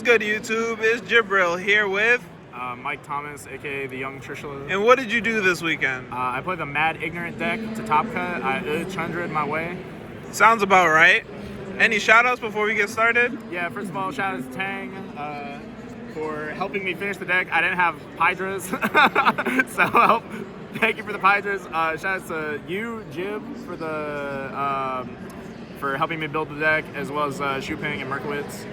Good YouTube, it's Jibril here with Mike Thomas, aka the Young Trishula. And what did you do this weekend? I played the Mad Ignorant deck to top cut. I 100 my way. Sounds about right. Any shout outs before we get started? Yeah, first of all, shout out to Tang for helping me finish the deck. I didn't have Hydras, so thank you for the Hydras. Shout out to you, Jib, for the for helping me build the deck, as well as Shuping and Merkowitz.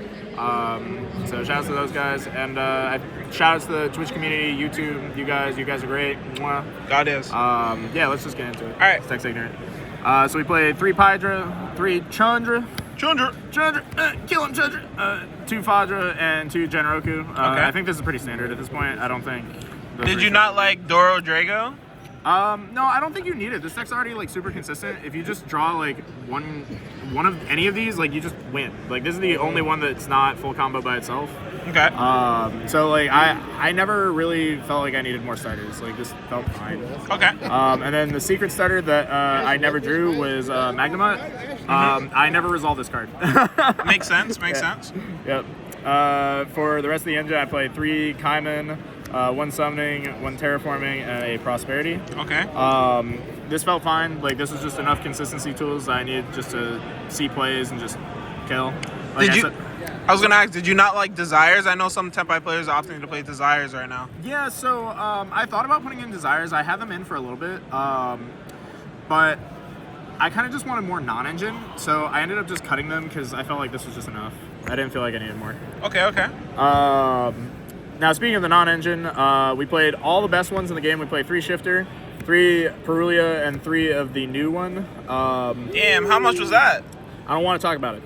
So shout out to those guys, and shout out to the Twitch community, YouTube. You guys are great. Mwah. God is. Yeah, let's just get into it. All right. Text ignorant. So we played 3 Pydra, 3 Chandra, kill him Chandra, 2 Fadra, and 2 Genroku. Okay. I think this is pretty standard at this point. I don't think. Did you not like Doro Drago? No, I don't think you need it. This deck's already like super consistent. If you just draw like one of any of these, like you just win. Like this is the only one that's not full combo by itself. Okay. So like I never really felt like I needed more starters. Like this felt fine. Okay. And then the secret starter that I never drew was Magnemite. I never resolved this card. Makes sense. Makes sense. Yep. For the rest of the engine, I played 3 Kaiman, 1 Summoning, 1 Terraforming, and a Prosperity. Okay. This felt fine. Like this was just enough consistency tools I needed just to see plays and just kill. Like I was gonna ask, did you not like Desires? I know some Tenpai players are opting to play Desires right now. Yeah, so I thought about putting in Desires. I had them in for a little bit, but I kind of just wanted more non-engine, so I ended up just cutting them because I felt like this was just enough. I didn't feel like I needed more. Okay. Now, speaking of the non-engine, we played all the best ones in the game. We played 3 Shifter, 3 Perulia, and 3 of the new one. Damn, how much was that? I don't want to talk about it.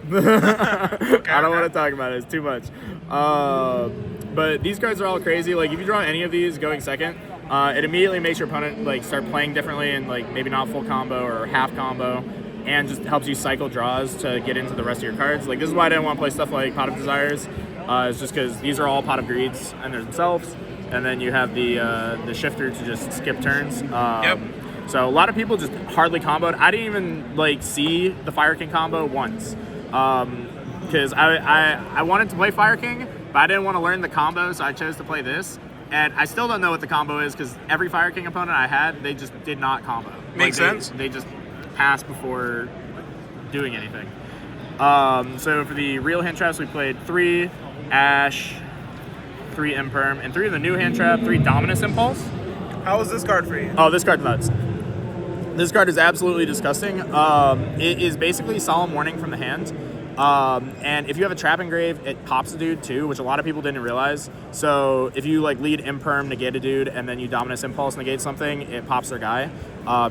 I don't want to talk about it. It's too much. But these cards are all crazy. Like, if you draw any of these going second, it immediately makes your opponent like start playing differently and like maybe not full combo or half combo, and just helps you cycle draws to get into the rest of your cards. Like, this is why I didn't want to play stuff like Pot of Desires. It's just because these are all Pot of Greeds and themselves, and then you have the Shifter to just skip turns. Yep. So a lot of people just hardly comboed. I didn't even like see the Fire King combo once, because I wanted to play Fire King, but I didn't want to learn the combo, so I chose to play this. And I still don't know what the combo is because every Fire King opponent I had, they just did not combo. Makes sense. They just passed before doing anything. So for the real hand traps, we played 3 Ash, 3 Imperm, and 3 of the new hand trap, 3 Dominus Impulse. How was this card for you? Oh, this card's nuts. This card is absolutely disgusting. It is basically Solemn Warning from the hand. And if you have a Trap Engrave, it pops a dude too, which a lot of people didn't realize. So if you like lead Imperm, negate a dude, and then you Dominus Impulse, negate something, it pops their guy.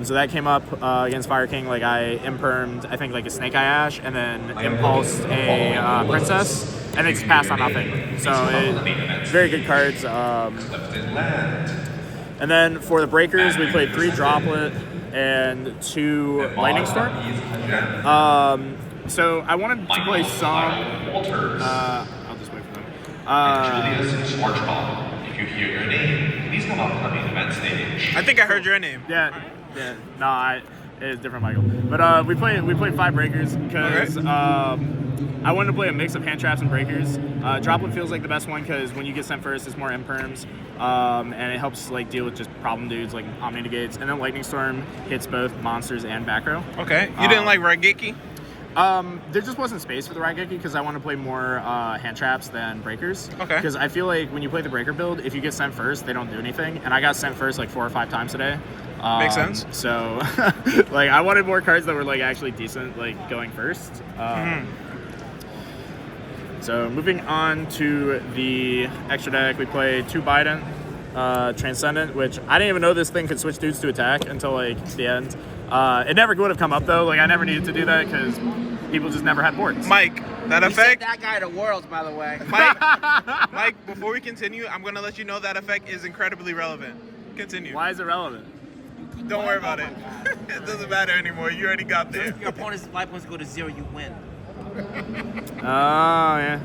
So that came up against Fire King. Like I Impermed, I think like a Snake Eye Ash, and then Impulsed a Princess, and it's passed on nothing. So very good cards. And then for the breakers, we played 3 Droplet and 2 Lightning Storm. So I wanted to play some. I'll just wait for them. Julius Schwarzkopf. If you hear your name, please come up on the event stage. I think I heard your name. Yeah. No, it's different, Michael. But we played 5 breakers because I wanted to play a mix of hand traps and breakers. Droplet feels like the best one because when you get sent first, it's more imperms, and it helps like deal with just problem dudes like Omni Negates. And then Lightning Storm hits both monsters and back row. Okay. You didn't like Raigeki? There just wasn't space for the Raigeki because I want to play more hand traps than breakers. Okay. Because I feel like when you play the breaker build, if you get sent first, they don't do anything. And I got sent first like 4 or 5 times today. Makes sense. So, like, I wanted more cards that were like actually decent, like going first. So moving on to the extra deck, we played 2 Biden, Transcendent, which I didn't even know this thing could switch dudes to attack until like the end. It never would have come up though. Like I never needed to do that because people just never had boards. Mike, that effect. That guy to Worlds, by the way. Mike, before we continue, I'm gonna let you know that effect is incredibly relevant. Continue. Why is it relevant? Don't worry about it. It doesn't matter anymore. You already got there. Your opponent's life points go to 0, you win. Oh yeah.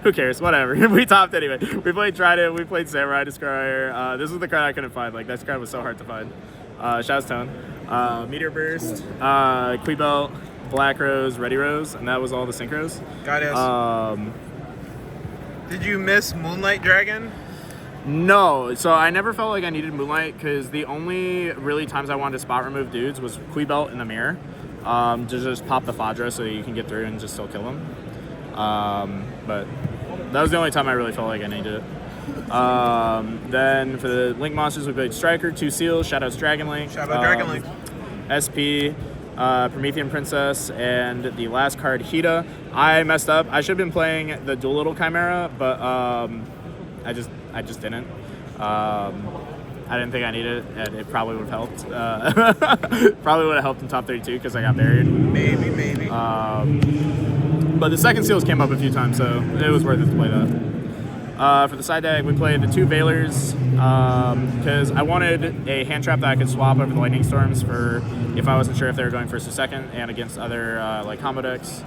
Who cares? Whatever. We topped anyway. We played Trident. We played Samurai Destroyer. This was the card I couldn't find. Like, this card was so hard to find. Shouts Tone. Meteor Burst. Quibelt. Black Rose, Ready Rose, and that was all the synchros. Got it. Did you miss Moonlight Dragon? No, so I never felt like I needed Moonlight because the only really times I wanted to spot remove dudes was Qui Belt in the mirror. To just pop the Fadra so that you can get through and just still kill them. But that was the only time I really felt like I needed it. Then for the Link monsters, we played Striker, 2 Seals, Shadows Dragon Link. Shadow Dragon Link. SP, Promethean Princess, and the last card, Hida. I messed up. I should have been playing the Doolittle Chimera, but I just didn't. I didn't think I needed it, and it probably would have helped. Probably would have helped in top 32 because I got buried. Maybe. But the second seals came up a few times, so it was worth it to play that. For the side deck, we played the 2 Veilers because I wanted a hand trap that I could swap over the Lightning Storms for if I wasn't sure if they were going first or second, and against other like combo decks.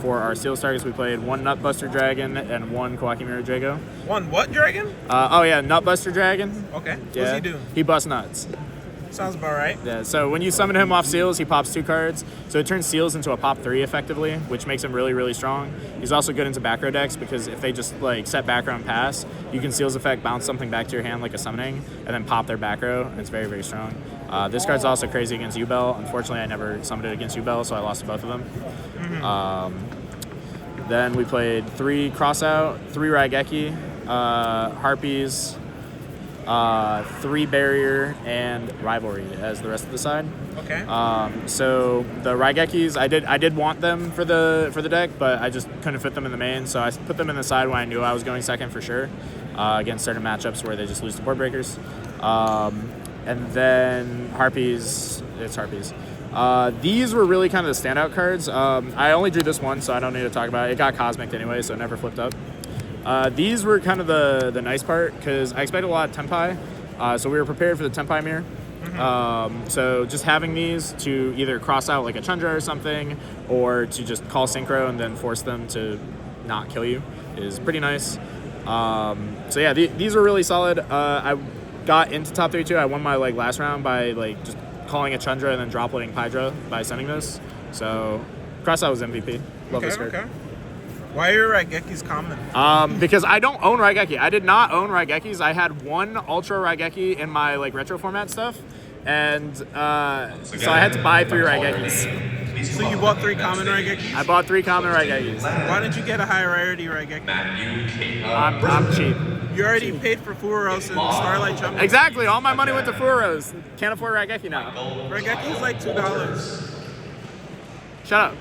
For our Seal Starters, we played 1 Nutbuster Dragon and 1 Kawaki Mirror Drago. 1 what dragon? Oh yeah, Nutbuster Dragon. Okay. Yeah. What's he do? He busts nuts. Sounds about right. Yeah, so when you summon him off Seals, he pops 2 cards. So it turns Seals into a pop 3 effectively, which makes him really, really strong. He's also good into back row decks because if they just like set back row and pass, you can Seals effect, bounce something back to your hand like a summoning, and then pop their back row, and it's very, very strong. This card's also crazy against U-Bell. Unfortunately, I never summoned it against U-Bell, so I lost to both of them. Then we played 3 Crossout, 3 Raigeki, Harpies, 3 Barrier, and Rivalry as the rest of the side. Okay. So the Raigekis, I did want them for the deck, but I just couldn't fit them in the main, so I put them in the side when I knew I was going second for sure, against certain matchups where they just lose to board breakers. And then Harpies, it's Harpies. These were really kind of the standout cards. I only drew this one, so I don't need to talk about it. It got Cosmic anyway, so it never flipped up. These were kind of the nice part because I expected a lot of Tenpai, so we were prepared for the Tenpai mirror. So just having these to either cross out like a Chundra or something, or to just call Synchro and then force them to not kill you is pretty nice. So yeah, these are really solid. I got into top 32. I won my last round by just calling a Chundra and then dropletting Hydra by sending this. So cross out was MVP. Love this card. Okay. Why are Raigekis common? Because I don't own Raigeki. I did not own Raigekis. I had 1 Ultra Raigeki in my retro format stuff, and so I had to buy 3 Raigekis. So you bought 3 common Raigekis? I bought 3 common Raigekis. Why didn't you get a high rarity Raigeki? I'm cheap. You already paid for Furos and Starlight Jumbo. Exactly. All my money went to Furos. Can't afford Raigeki now. Raigeki's like $2. Shut up.